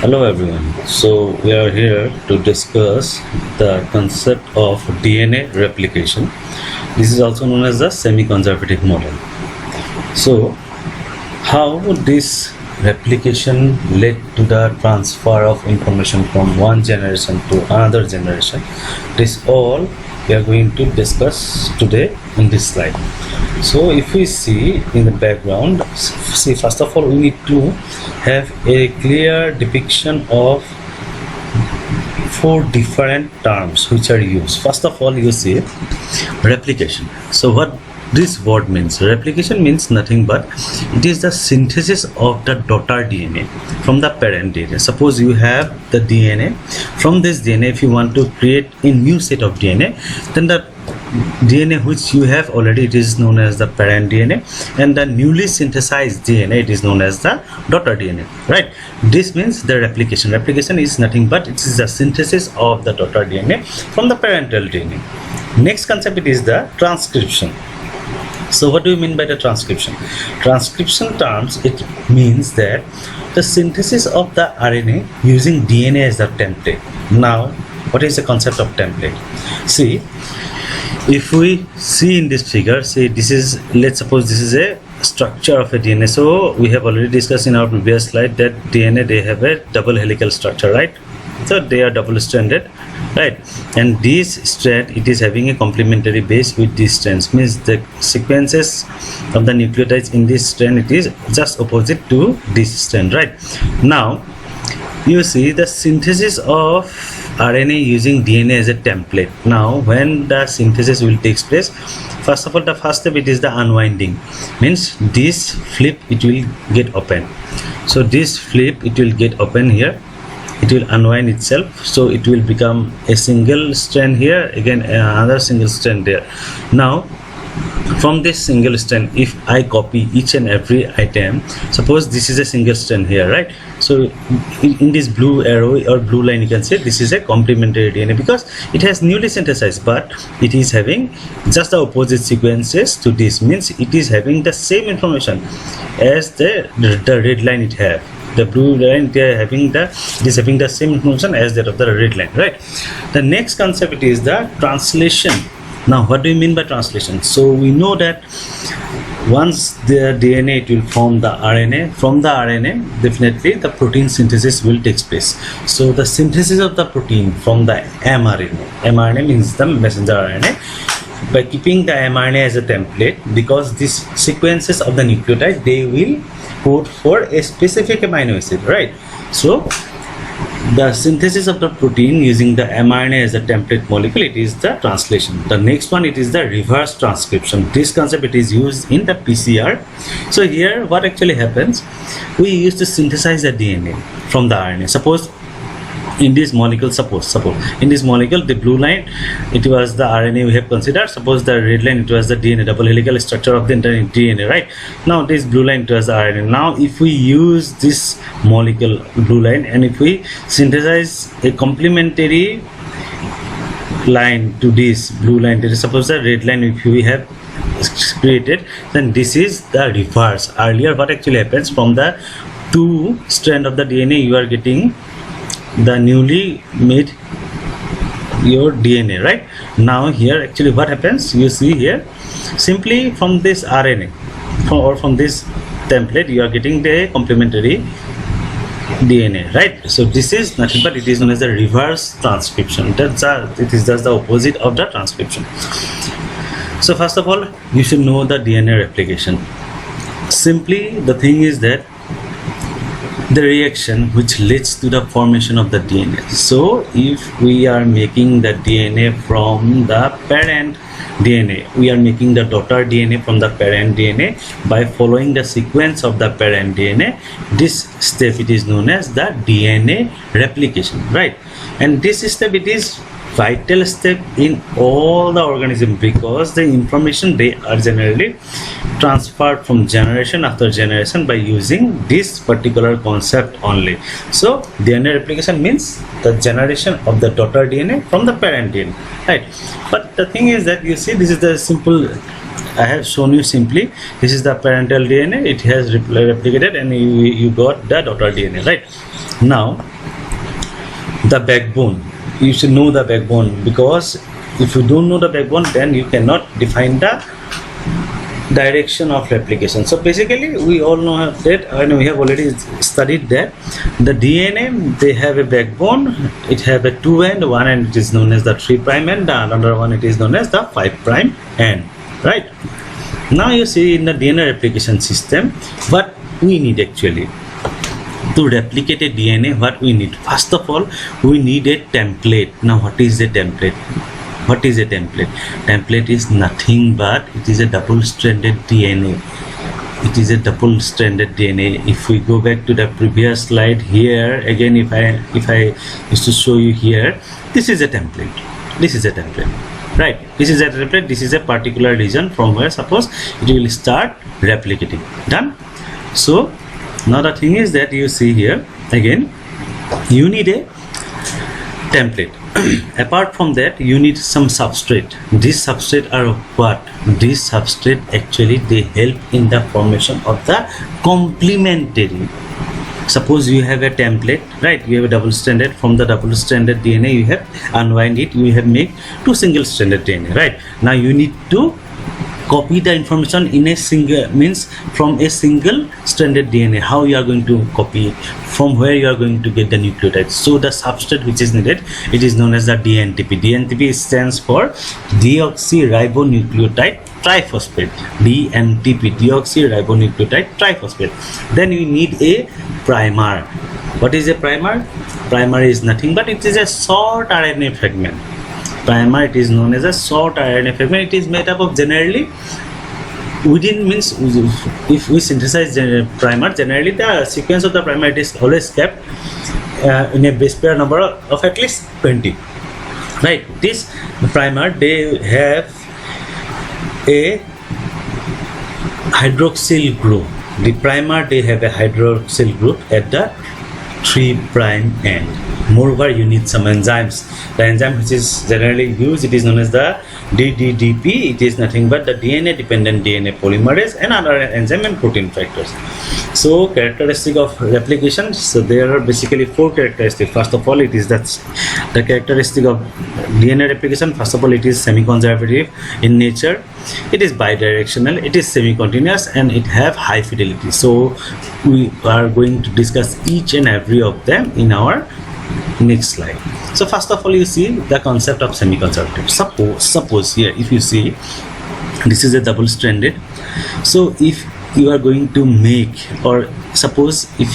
Hello everyone. So we are here to discuss the concept of DNA replication. This is also known as the semi-conservative model. So how would this replication led to the transfer of information from one generation to another generation? This all we are going to discuss today in this slide. So if we see in the background, see first of all we need to have a clear depiction of four different terms which are used. First of all, you see replication. So what this word means, replication means nothing but it is the synthesis of the daughter DNA from the parent DNA. Suppose you have the DNA, from this DNA if you want to create a new set of DNA, then the DNA which you have already, it is known as the parent DNA, and the newly synthesized DNA, it is known as the daughter DNA, right? This means the replication. Replication is nothing but it is the synthesis of the daughter DNA from the parental DNA. Next concept, it is the transcription. So what do you mean by the transcription? Transcription terms, it means that the synthesis of the RNA using DNA as the template. Now what is the concept of template? See, if we see in this figure, say this is, let's suppose this is a structure of a DNA. So we have already discussed in our previous slide that DNA, they have a double helical structure, right? So they are double stranded, right? And this strand, it is having a complementary base with these strands, means the sequences of the nucleotides in this strand, it is just opposite to this strand, right? Now you see the synthesis of RNA using DNA as a template. Now when the synthesis will take place, first of all, the first step, it is the unwinding, means this flip, it will get open. So this flip, it will get open here, it will unwind itself, so it will become a single strand here, again another single strand there. Now from this single strand, if I copy each and every item, suppose this is a single strand here, right? So in this blue arrow or blue line, you can say this is a complementary DNA because it has newly synthesized, but it is having just the opposite sequences to this, means it is having the same information as the red line it have. The blue line, it is having the same information as that of the red line, right? The next concept, it is the translation. Now what do you mean by translation? So we know that once the DNA, it will form the RNA. From the RNA, definitely the protein synthesis will take place. So the synthesis of the protein from the mRNA means the messenger RNA, by keeping the mRNA as a template, because these sequences of the nucleotide, they will code for a specific amino acid, right? So the synthesis of the protein using the mRNA as a template molecule, it is the translation. The next one, it is the reverse transcription. This concept, it is used in the PCR. So here what actually happens, we used to synthesize the DNA from the RNA. Suppose in this molecule, suppose in this molecule, the blue line, it was the RNA we have considered. Suppose the red line, it was the DNA, double helical structure of the entire DNA, right? Now this blue line, it was the RNA. Now if we use this molecule blue line, and if we synthesize a complementary line to this blue line, that is suppose the red line, if we have created, then this is the reverse. Earlier what actually happens, from the two strand of the DNA, you are getting the newly made your DNA, right? Now here actually what happens, you see here, simply from this RNA or from this template, you are getting the complementary DNA, right? So this is nothing but it is known as the reverse transcription. It is just the opposite of the transcription. So first of all, you should know the DNA replication. Simply the thing is that the reaction which leads to the formation of the DNA. So if we are making the DNA from the parent DNA, we are making the daughter DNA from the parent DNA by following the sequence of the parent DNA. This step, it is known as the DNA replication, right? And this step, it is vital step in all the organism, because the information, they are generally transferred from generation after generation by using this particular concept only. So DNA replication means the generation of the daughter DNA from the parent DNA, right? But the thing is that, you see, this is the simple, I have shown you simply, this is the parental DNA, it has replicated and you got the daughter DNA, right? Now, the backbone. You should know the backbone, because if you don't know the backbone, then you cannot define the direction of replication. So basically, we all know that, and we have already studied that the DNA, they have a backbone. It have a two end. One end it is known as the 3' end. The another one it is known as the 5' end. Right. Now you see in the DNA replication system, what we need actually to replicate a DNA, what we need? First of all, we need a template. Now, what is a template? What is a template? Template is nothing but it is a double-stranded DNA. It is a double-stranded DNA. If we go back to the previous slide here, again, if I used to show you here, this is a template. This is a template. Right, this is a template. This is a particular region from where suppose it will start replicating. Done. So now the thing is that you see here again, you need a template. Apart from that, you need some substrate. These substrate are what? These substrate actually they help in the formation of the complementary. Suppose you have a template, right? You have a double-stranded. From the double-stranded DNA, you have unwind it. You have made two single-stranded DNA, right? Now you need to copy the information in a single, means from a single stranded DNA. How you are going to copy it? From where you are going to get the nucleotide? So the substrate which is needed, it is known as the DNTP. DNTP stands for deoxyribonucleotide triphosphate. DNTP, deoxyribonucleotide triphosphate. Then you need a primer. What is a primer? Primer is nothing but it is a short RNA fragment. Primer, it is known as a short RNA fragment. It is made up of generally within, means if we synthesize primer, generally the sequence of the primer it is always kept in a base pair number of at least 20. Right. This primer, they have a hydroxyl group. The primer, they have a hydroxyl group at the 3' end. Moreover, you need some enzymes. The enzyme which is generally used, it is known as the DDDP. It is nothing but the DNA-dependent DNA polymerase and other enzyme and protein factors. So, characteristic of replication. So, there are basically four characteristics. First of all, it is that the characteristic of DNA replication. First of all, it is semi-conservative in nature. It is bidirectional. It is semi-continuous, and it have high fidelity. So, we are going to discuss each and every of them in our next slide. So first of all, you see the concept of semi-conservative. Suppose here, if you see, this is a double-stranded. So if you are going to make, or suppose if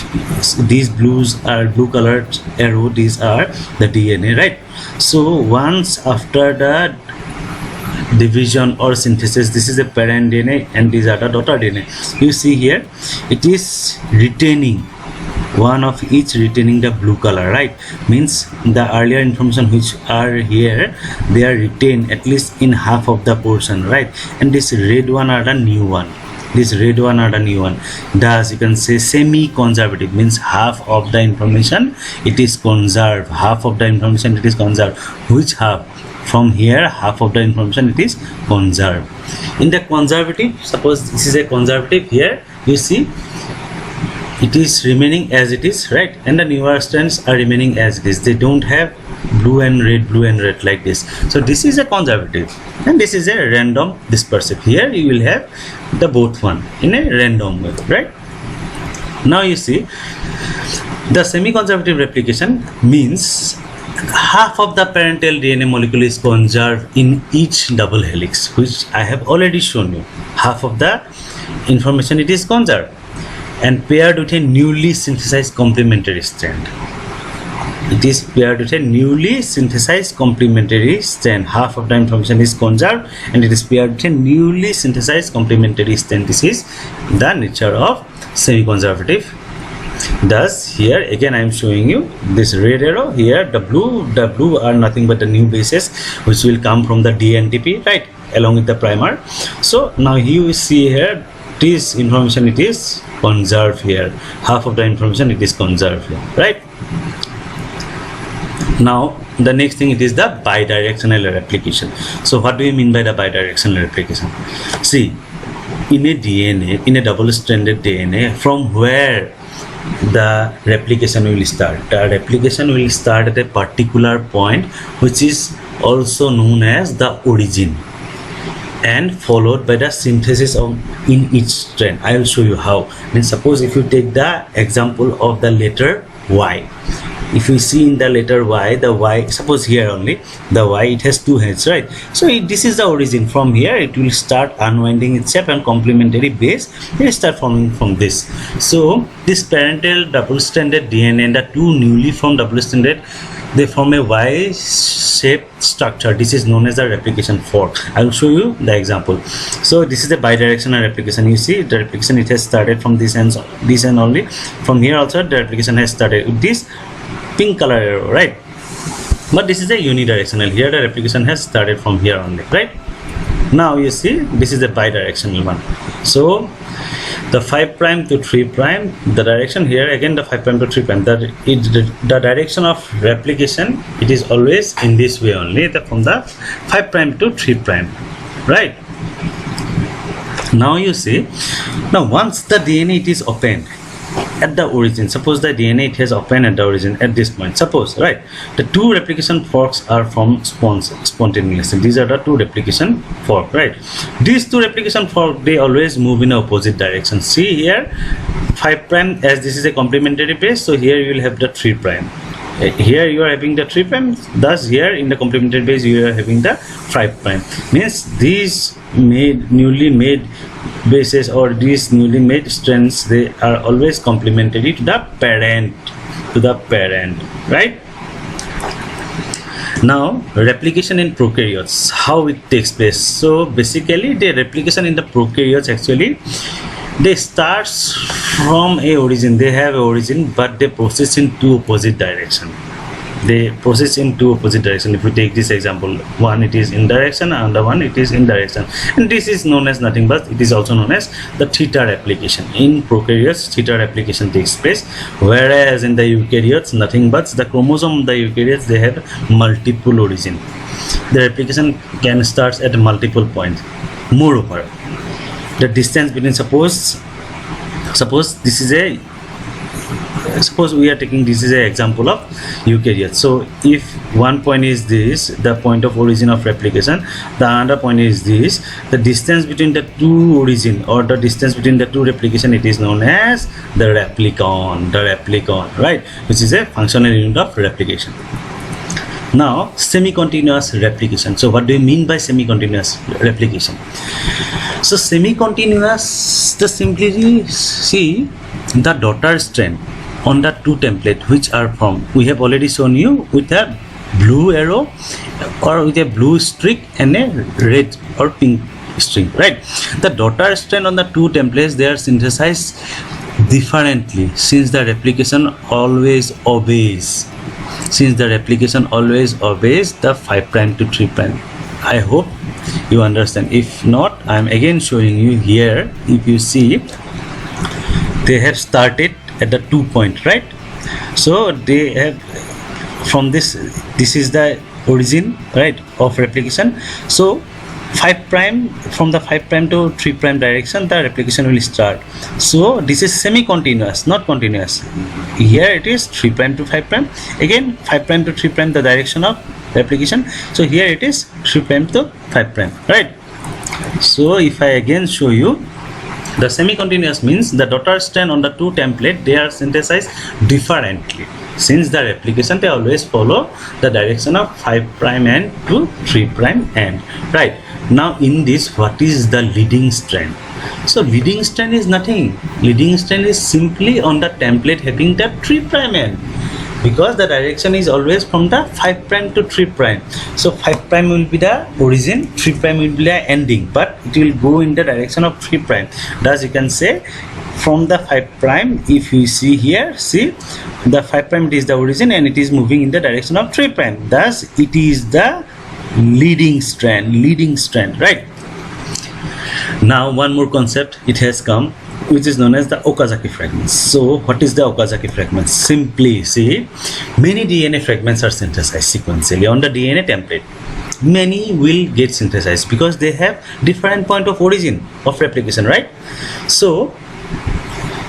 these blues are blue colored arrow, these are the DNA, right? So once after the division or synthesis, this is a parent DNA and these are the daughter DNA. You see here, it is retaining one of each, retaining the blue color, right? Means the earlier information which are here, they are retained at least in half of the portion, right? And this red one are the new one. This red one are the new one. Thus you can say semi-conservative, means half of the information it is conserved, half of the information it is conserved. Which half? From here, half of the information it is conserved. In the conservative, suppose this is a conservative, here you see it is remaining as it is, right? And the newer strands are remaining as it is. They don't have blue and red like this. So this is a conservative and this is a random dispersive. Here you will have the both one in a random way, right? Now you see the semi-conservative replication means half of the parental DNA molecule is conserved in each double helix, which I have already shown you. Half of the information it is conserved and paired with a newly synthesized complementary strand. It is paired with a newly synthesized complementary strand. Half of the information is conserved and it is paired with a newly synthesized complementary strand. This is the nature of semi-conservative. Thus here again I am showing you this red arrow, here the blue are nothing but the new bases which will come from the DNTP, right, along with the primer. So now you see here this information it is conserved here, half of the information it is conserved here, right? Now the next thing, it is the bidirectional replication. So what do you mean by the bidirectional replication? See, in a DNA, in a double-stranded DNA, from where the replication will start. The replication will start at a particular point, which is also known as the origin, and followed by the synthesis of in each strand. I will show you how. Suppose if you take the example of the letter Y. If you see in the letter Y, the Y, suppose here only, the Y, it has two heads, right? So this is the origin. From here, it will start unwinding itself, and complementary base will start forming from this. So this parental double-stranded DNA and the two newly formed double-stranded, they form a Y-shaped structure. This is known as the replication fork. I will show you the example. So this is the bidirectional replication. You see the replication, it has started from this end only. From here also the replication has started with this pink color arrow, right? But this is a unidirectional. Here the replication has started from here only, right? Now you see this is a bidirectional one. So the 5 prime to 3 prime, the direction here again, the 5 prime to 3 prime, the direction of replication, it is always in this way only, from the 5 prime to 3 prime, right? Now you see, now once the DNA it is opened at the origin, suppose the DNA it has opened at the origin at this point, suppose, right, the two replication forks are formed spontaneously. These are the two replication fork, right? These two replication fork, they always move in opposite direction. See here, 5 prime, as this is a complementary base, so here you will have the 3 prime. Here you are having the 3 prime, thus here in the complementary base you are having the 5 prime. Means these newly made bases or these newly made strands, they are always complementary to the parent, right? Now replication in prokaryotes, how it takes place. So basically the replication in the prokaryotes, actually they starts from a origin. They have a origin, but they process in two opposite direction. If we take this example, one it is in direction, another one it is in direction, and this is known as nothing but it is also known as the theta replication. In prokaryotes, theta replication takes place, whereas in the eukaryotes, nothing but the chromosome of the eukaryotes, they have multiple origin. The replication can start at multiple points. Moreover, the distance between, suppose this is a, suppose we are taking this is an example of eukaryotes. So if one point is this, the point of origin of replication, the other point is this, the distance between the two origin or the distance between the two replication, it is known as the replicon, right, which is a functional unit of replication. Now semi-continuous replication. So what do you mean by semi-continuous replication? So semi-continuous, the simply see the daughter strand on the two template which are formed. We have already shown you with a blue arrow or with a blue streak and a red or pink string, right? The daughter strand on the two templates, they are synthesized differently, since the replication always obeys the 5 prime to 3 prime. I hope you understand. If not, I am again showing you here. If you see, they have started at the 2 point, right? So they have from this is the origin, right, of replication. So 5 prime, from the 5 prime to 3 prime direction, the replication will start. So this is semi-continuous, not continuous. Here it is 3 prime to 5 prime, again 5 prime to 3 prime, the direction of replication. So here it is 3 prime to 5 prime, right? So if I again show you, the semi-continuous means the daughter strand on the two template, they are synthesized differently. Since the replication, they always follow the direction of 5 prime end to 3 prime end, right? Now in this, what is the leading strand? So leading strand is nothing. Leading strand is simply on the template having the 3 prime end, because the direction is always from the 5 prime to 3 prime. So 5 prime will be the origin, 3 prime will be the ending, but it will go in the direction of 3 prime. Thus you can say from the 5 prime, if you see here, see the 5 prime is the origin and it is moving in the direction of 3 prime. Thus it is the leading strand, right? Now one more concept it has come, which is known as the Okazaki fragments. So what is the Okazaki fragments? Simply see, many DNA fragments are synthesized sequentially on the DNA template. Many will get synthesized because they have different point of origin of replication, right? So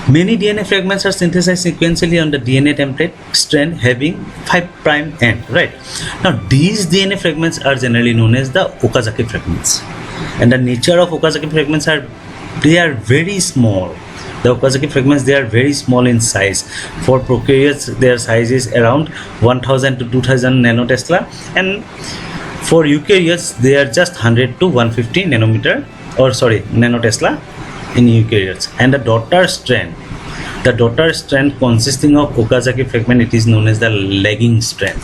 Many DNA fragments are synthesized sequentially on the DNA template strand having 5' end, right? Now, these DNA fragments are generally known as the Okazaki fragments. And the nature of Okazaki fragments they are very small. The Okazaki fragments, they are very small in size. For prokaryotes, their size is around 1000 to 2000 nanotesla, and for eukaryotes, they are just 100 to 150 nanotesla in eukaryotes. And the daughter strand consisting of Okazaki fragment, it is known as the lagging strand.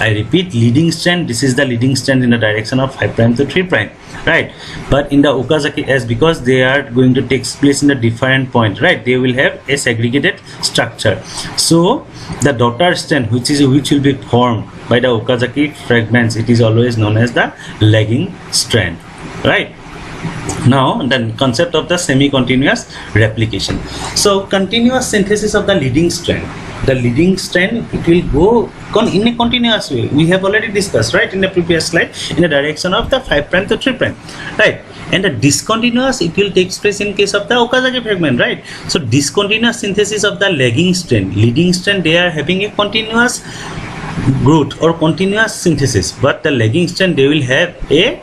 I repeat, leading strand, this is the leading strand in the direction of 5' to 3', right? But in the Okazaki, as because they are going to take place in a different point, right, they will have a segregated structure. So the daughter strand which will be formed by the Okazaki fragments, it is always known as the lagging strand, right? Now the concept of the semi-continuous replication. So continuous synthesis of the leading strand. The leading strand, it will go in a continuous way. We have already discussed, right, in the previous slide, in the direction of the 5' to 3', right? And the discontinuous, it will take place in case of the Okazaki fragment, right? So discontinuous synthesis of the lagging strand. Leading strand, they are having a continuous growth or continuous synthesis, but the lagging strand, they will have a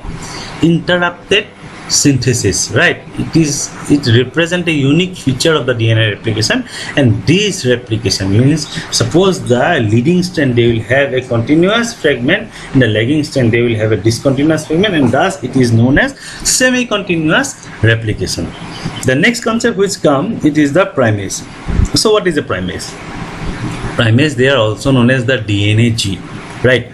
interrupted synthesis, right? It represents a unique feature of the DNA replication, and this replication means, suppose the leading strand, they will have a continuous fragment, and the lagging strand, they will have a discontinuous fragment, and thus it is known as semi-continuous replication. The next concept which it is the primase. So what is the primase? Primase, they are also known as the DNAG, right?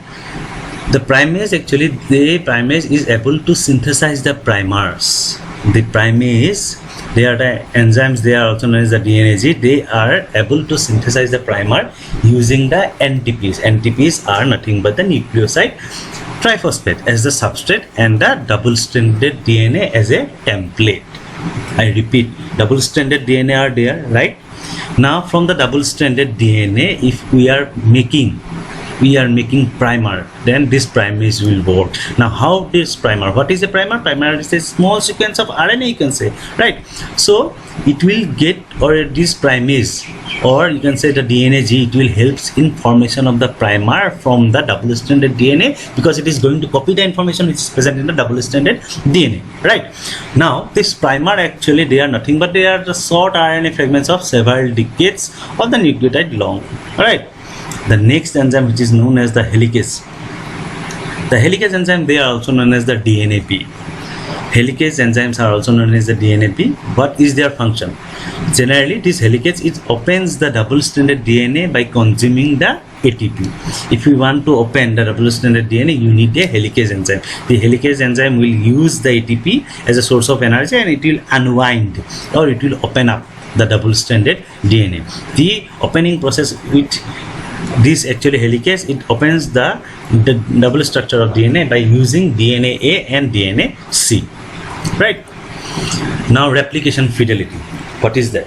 The primase, actually, the primase is able to synthesize the primers. The primase, they are the enzymes, they are also known as the DNAG. They are able to synthesize the primer using the NTPs. NTPs are nothing but the nucleoside triphosphate as the substrate and the double-stranded DNA as a template. I repeat, double-stranded DNA are there, right? Now, from the double-stranded DNA, if we are making primer, then this primase will work. Now, how this primer? What is a primer? Primer is a small sequence of RNA, you can say, right? So it will get, or this primase, or you can say the DNAG, it will help in formation of the primer from the double-stranded DNA, because it is going to copy the information which is present in the double-stranded DNA, right? Now, this primer, actually, they are nothing but they are the short RNA fragments of several decades of the nucleotide long, right? The next enzyme, which is known as the helicase. The helicase enzyme, they are also known as the DNAP. Helicase enzymes are also known as the DNAP. What is their function? Generally, this helicase, it opens the double-stranded DNA by consuming the ATP. If you want to open the double-stranded DNA, you need a helicase enzyme. The helicase enzyme will use the ATP as a source of energy, and it will unwind, or it will open up the double-stranded DNA. The opening process with this, actually, helicase, it opens the double structure of DNA by using DNA A and DNA C, right? Now, replication fidelity. What is that?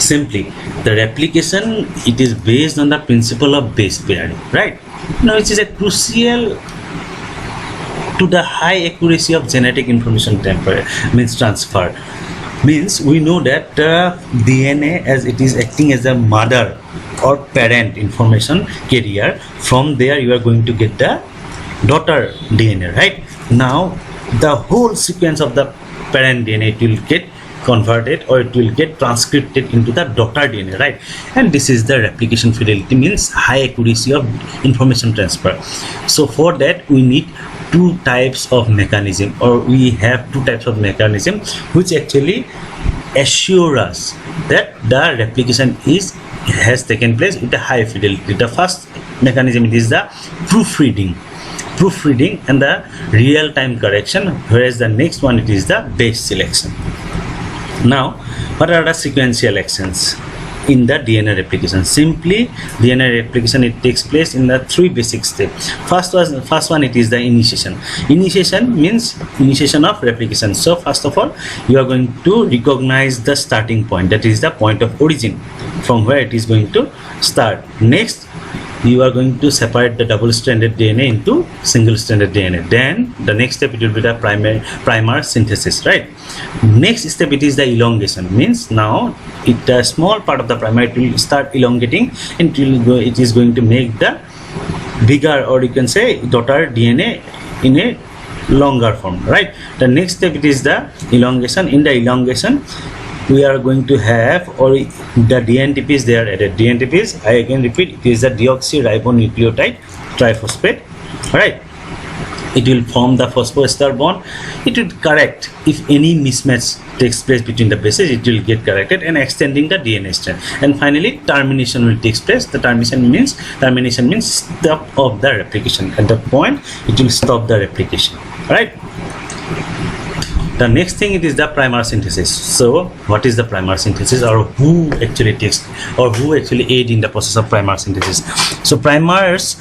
Simply, the replication, it is based on the principle of base pairing, right? Now, which is a crucial to the high accuracy of genetic information transfer. Means we know that DNA, as it is acting as a mother or parent information carrier, from there you are going to get the daughter DNA, right? Now, the whole sequence of the parent DNA, it will get converted, or it will get transcripted into the daughter DNA, right? And this is the replication fidelity, means high accuracy of information transfer. So for that, we need two types of mechanism, or we have two types of mechanism which actually assure us that the replication has taken place with a high fidelity. The first mechanism, it is the proofreading and the real-time correction, whereas the next one, it is the base selection. Now, what are the sequential actions in the DNA replication? Simply, DNA replication, it takes place in the three basic steps. First one, it is the initiation. Initiation means initiation of replication. So first of all, you are going to recognize the starting point, that is the point of origin from where it is going to start. Next, you are going to separate the double-stranded DNA into single-stranded DNA. Then the next step, it will be the primer synthesis, right? Next step, it is the elongation. Means now a small part of the primer, it will start elongating, and it is going to make the bigger, or you can say daughter DNA in a longer form, right? The next step, it is the elongation. In the elongation, we are going to have, or the DNTPs they are added. DNTPs, I again repeat, it is the deoxyribonucleotide triphosphate, right? It will form the phosphoester bond. It will correct if any mismatch takes place between the bases. It will get corrected and extending the DNA strand. And finally, termination will take place. The termination means stop of the replication. At that point, it will stop the replication, right? The next thing, it is the primer synthesis. So what is the primer synthesis, or who actually takes, or who actually aid in the process of primer synthesis? So primers,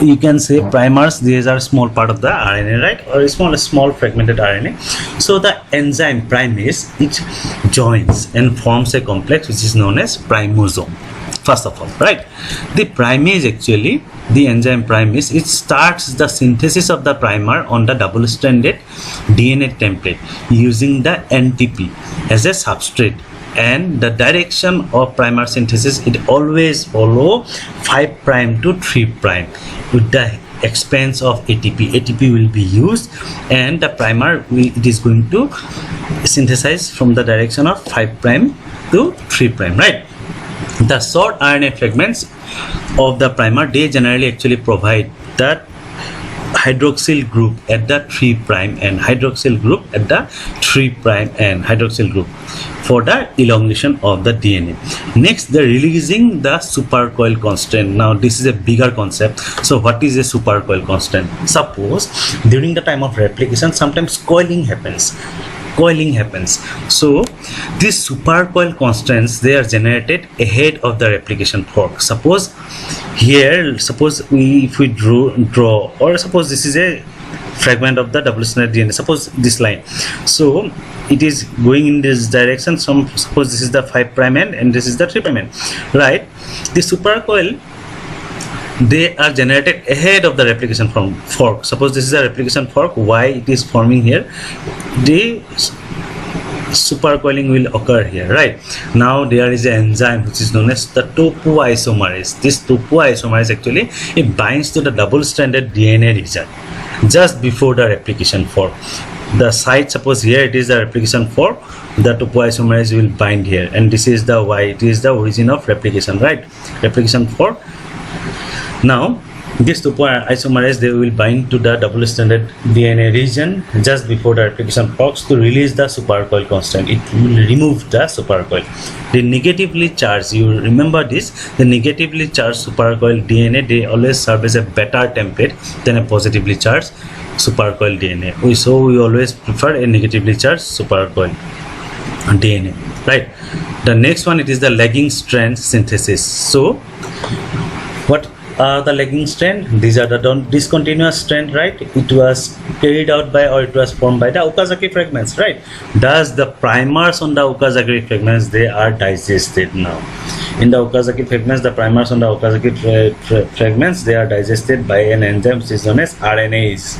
you can say primers, these are small part of the RNA, right? Or small fragmented RNA. So the enzyme primase, it joins and forms a complex which is known as primosome. First of all, right? The primase, actually the enzyme primase, it starts the synthesis of the primer on the double-stranded DNA template using the NTP as a substrate. And the direction of primer synthesis, it always follow 5' to 3' with the expense of ATP. ATP will be used, and the primer it is going to synthesize from the direction of 5' to 3', right? The short RNA fragments of the primer, they generally actually provide that hydroxyl group at the 3' and hydroxyl group at the 3' and hydroxyl group for the elongation of the DNA. Next, the releasing the supercoil constant. Now this is a bigger concept. So what is a supercoil constant? Suppose during the time of replication, sometimes coiling happens. So these supercoil constants, they are generated ahead of the replication fork. Suppose here, if we draw, or suppose this is a fragment of the double-stranded DNA, suppose this line, so it is going in this direction. Suppose this is the 5' end and this is the 3' end, right? The supercoil, they are generated ahead of the replication fork. Suppose this is a replication fork, why it is forming here, the supercoiling will occur here, right? Now there is an enzyme which is known as the topoisomerase. This topoisomerase, actually it binds to the double-stranded DNA region just before the replication fork. The site, suppose here it is the replication fork, the topoisomerase will bind here, and this is the why, it is the origin of replication, right? Replication fork. Now this topoisomerase, they will bind to the double-stranded DNA region just before the replication forks to release the supercoil constant. It will remove the supercoil. The negatively charged, you remember this, the negatively charged supercoil DNA, they always serve as a better template than a positively charged supercoil DNA. So we always prefer a negatively charged supercoil DNA, right? The next one, it is the lagging strand synthesis. So what the lagging strand, these are the discontinuous strand, right? It was carried out by, or it was formed by the Okazaki fragments, right? Thus the primers on the Okazaki fragments, they are digested now. In the Okazaki fragments, the primers on the Okazaki fragments, they are digested by an enzyme which is known as RNase,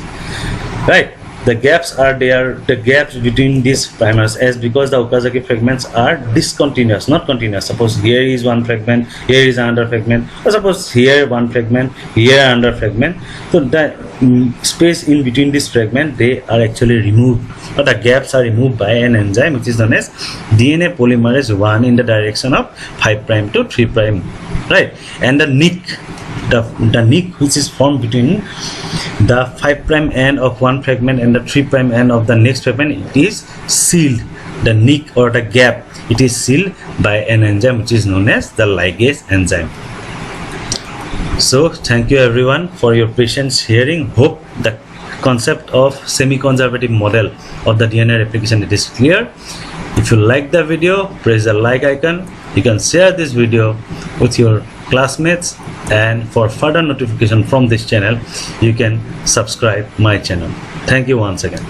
right? The gaps are there, the gaps between these primers, as because the Okazaki fragments are discontinuous, not continuous. Suppose here is one fragment, here is another fragment, or suppose here one fragment, here another fragment. So the space in between this fragment, they are actually removed, or the gaps are removed by an enzyme which is known as DNA polymerase 1 in the direction of 5' to 3', right? And the nick, the nick which is formed between the 5' end of one fragment and the 3' end of the next fragment, it is sealed. The nick or the gap, it is sealed by an enzyme which is known as the ligase enzyme. So thank you everyone for your patience hearing. Hope the concept of semi-conservative model of the DNA replication, it is clear. If you like the video, press the like icon. You can share this video with your classmates, and for further notification from this channel, you can subscribe my channel. Thank you once again.